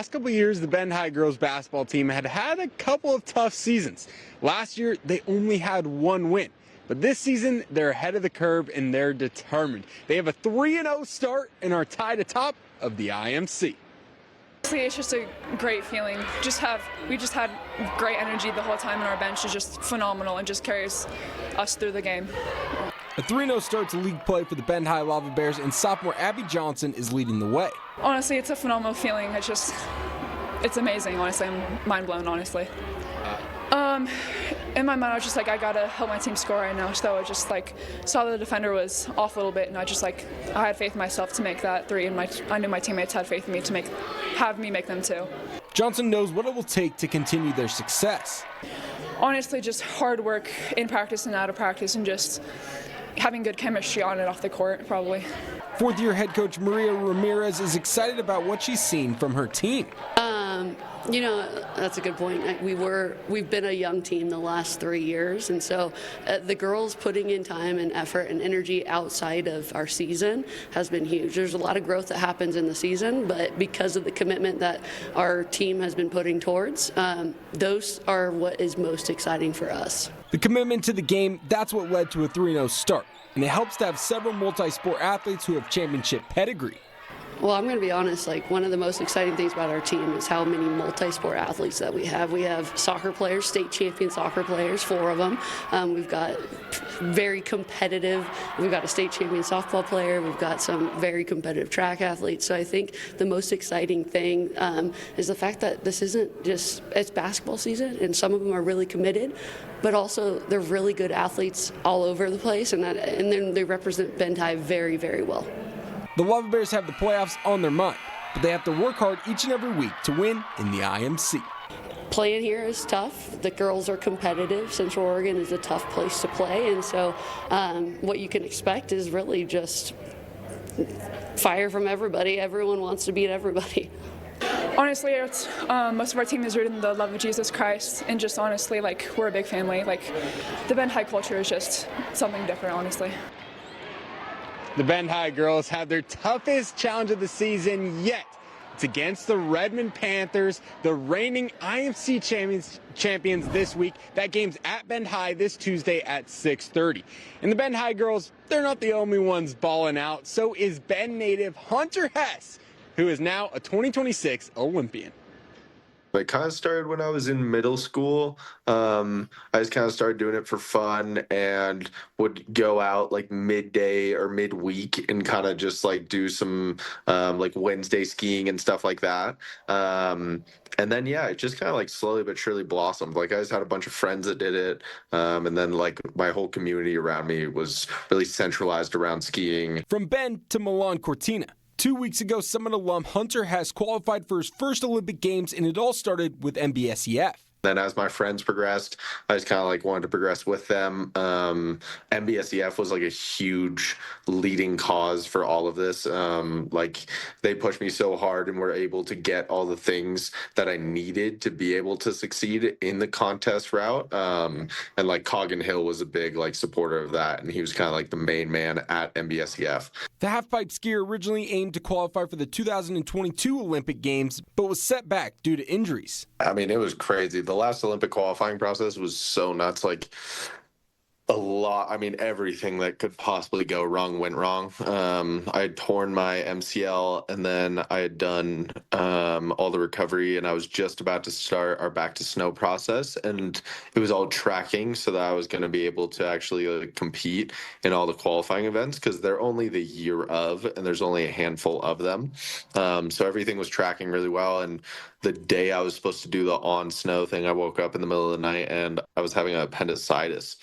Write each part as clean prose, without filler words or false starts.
Last couple of years, the Bend High girls basketball team had a couple of tough seasons. Last year, they only had one win. But this season, they're ahead of the curve and they're determined. They have a 3-0 start and are tied atop of the IMC. It's just a great feeling. We just had great energy the whole time, and our bench is just phenomenal and just carries us through the game. A 3-0 start to league play for the Bend High Lava Bears, and sophomore Abby Johnson is leading the way. Honestly, it's a phenomenal feeling. It's amazing, honestly. I'm mind blown, honestly. In my mind, I was just like, I gotta help my team score right now. So I just saw the defender was off a little bit, and I had faith in myself to make that three, and I knew my teammates had faith in me to have me make them too. Johnson knows what it will take to continue their success. Honestly, just hard work in practice and out of practice, and just having good chemistry on and off the court, probably. Fourth-year head coach Maria Ramirez is excited about what she's seen from her team. That's a good point. We've been a young team the last 3 years, and so the girls putting in time and effort and energy outside of our season has been huge. There's a lot of growth that happens in the season, but because of the commitment that our team has been putting towards, those are what is most exciting for us. The commitment to the game, that's what led to a 3-0 start, and it helps to have several multi-sport athletes who have championship pedigree. Well, I'm going to be honest, one of the most exciting things about our team is how many multi-sport athletes that we have. We have soccer players, state champion soccer players, 4 of them. We've got very competitive, we've got a state champion softball player, we've got some very competitive track athletes. So I think the most exciting thing is the fact that this isn't just, it's basketball season, and some of them are really committed, but also they're really good athletes all over the place, and then they represent Bend High very, very well. The Lava Bears have the playoffs on their mind, but they have to work hard each and every week to win in the IMC. Playing here is tough. The girls are competitive. Central Oregon is a tough place to play, and so what you can expect is really just fire from everybody. Everyone wants to beat everybody. Honestly, most of our team is rooted in the love of Jesus Christ, and just honestly, we're a big family. The Bend High culture is just something different, honestly. The Bend High girls have their toughest challenge of the season yet. It's against the Redmond Panthers, the reigning IMC champions this week. That game's at Bend High this Tuesday at 6:30. And the Bend High girls, they're not the only ones balling out. So is Bend native Hunter Hess, who is now a 2026 Olympian. It kind of started when I was in middle school. I just kind of started doing it for fun and would go out midday or midweek and kind of just do some Wednesday skiing and stuff like that. And then, it just kind of slowly but surely blossomed. I just had a bunch of friends that did it. And then my whole community around me was really centralized around skiing. From Bend to Milan Cortina. 2 weeks ago, Summit alum Hunter Hess qualified for his first Olympic Games, and it all started with MBSEF. Then as my friends progressed, I just kind of wanted to progress with them. MBSEF was a huge leading cause for all of this. They pushed me so hard and were able to get all the things that I needed to be able to succeed in the contest route. And Coggin Hill was a big supporter of that, and he was kind of the main man at MBSEF. The halfpipe skier originally aimed to qualify for the 2022 Olympic Games, but was set back due to injuries. I mean, it was crazy. The last Olympic qualifying process was so nuts. A lot. I mean, everything that could possibly go wrong went wrong. I had torn my MCL, and then I had done all the recovery, and I was just about to start our back to snow process, and it was all tracking so that I was going to be able to actually compete in all the qualifying events, because they're only the year of, and there's only a handful of them. So everything was tracking really well, and the day I was supposed to do the on snow thing, I woke up in the middle of the night and I was having appendicitis.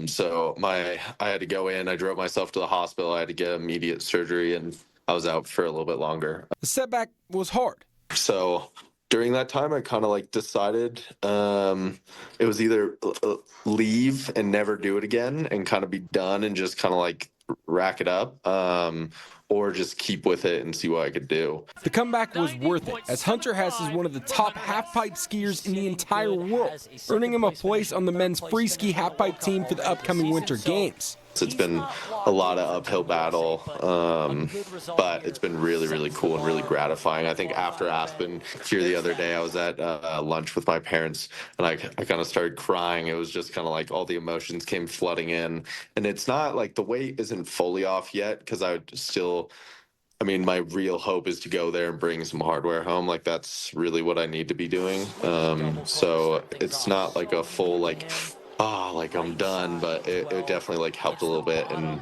So I had to go in. I drove myself to the hospital. I had to get immediate surgery, and I was out for a little bit longer. The setback was hard. So during that time, I kind of decided it was either leave and never do it again and kind of be done and just kind of rack it up, or just keep with it and see what I could do. The comeback was worth it, as Hunter Hess is one of the top halfpipe skiers in the entire world, earning him a place on the men's free ski halfpipe team for the upcoming Winter Games. It's been a lot of uphill battle, but it's been really, really cool and really gratifying. I think after Aspen here the other day, I was at lunch with my parents, and I kind of started crying. It was just kind of like all the emotions came flooding in. And it's not like the weight isn't fully off yet, because I mean, my real hope is to go there and bring some hardware home. Like, that's really what I need to be doing. So it's not like a full, like I'm done, but it definitely like helped a little bit and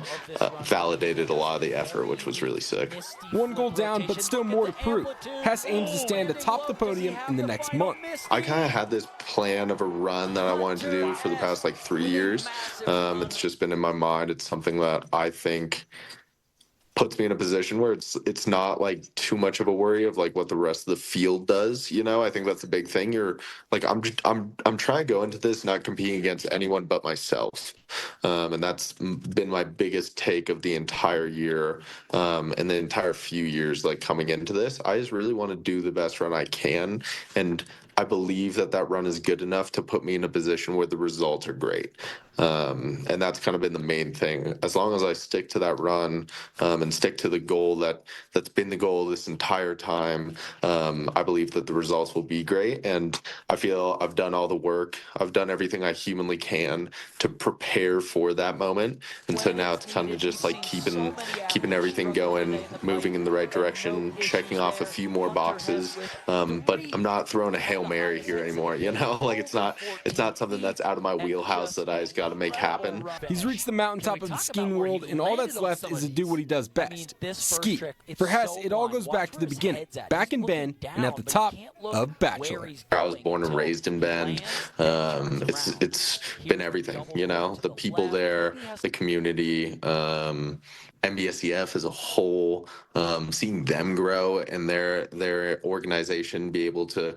validated a lot of the effort, which was really sick. One goal down, but still more to prove. Hess aims to stand atop the podium in the next month. I kind of had this plan of a run that I wanted to do for the past like 3 years. It's just been in my mind. It's something that I think puts me in a position where it's not like too much of a worry of like what the rest of the field does. I think that's a big thing. You're like, I'm trying to go into this not competing against anyone but myself, and that's been my biggest take of the entire year, and the entire few years like coming into this. I just really want to do the best run I can, and I believe that run is good enough to put me in a position where the results are great. And that's kind of been the main thing. As long as I stick to that run, and stick to the goal that's been the goal this entire time, I believe that the results will be great. And I feel I've done all the work. I've done everything I humanly can to prepare for that moment. And so now it's kind of just like keeping everything going, moving in the right direction, checking off a few more boxes. But I'm not throwing a Hail Mary here anymore. Like it's not something that's out of my wheelhouse that I just got to make happen. He's reached the mountaintop of the skiing world, and all that's left is to do what he does best, ski. For Hess, it all goes back to the beginning, back in Bend and at the top of Bachelor. I was born and raised in Bend. It's been everything, the people there, the community, NBSCF as a whole, seeing them grow and their organization be able to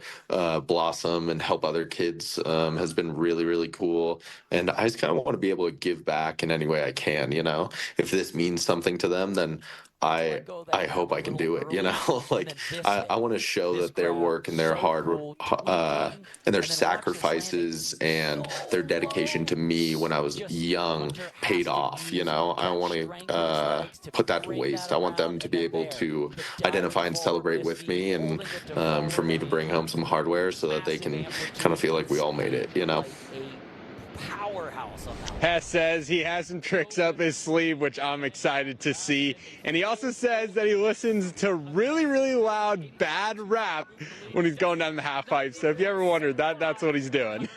blossom and help other kids has been really, really cool. And I just kind of want to be able to give back in any way I can. If this means something to them, then I hope I can do it. Like I want to show that their work and their hard and their sacrifices and their dedication to me when I was young paid off. I don't want to put that to waste. I want them to be able to identify and celebrate with me, and for me to bring home some hardware so that they can kind of feel like we all made it. Hess says he has some tricks up his sleeve, which I'm excited to see. And he also says that he listens to really, really loud, bad rap when he's going down the half pipe. So if you ever wondered, that's what he's doing.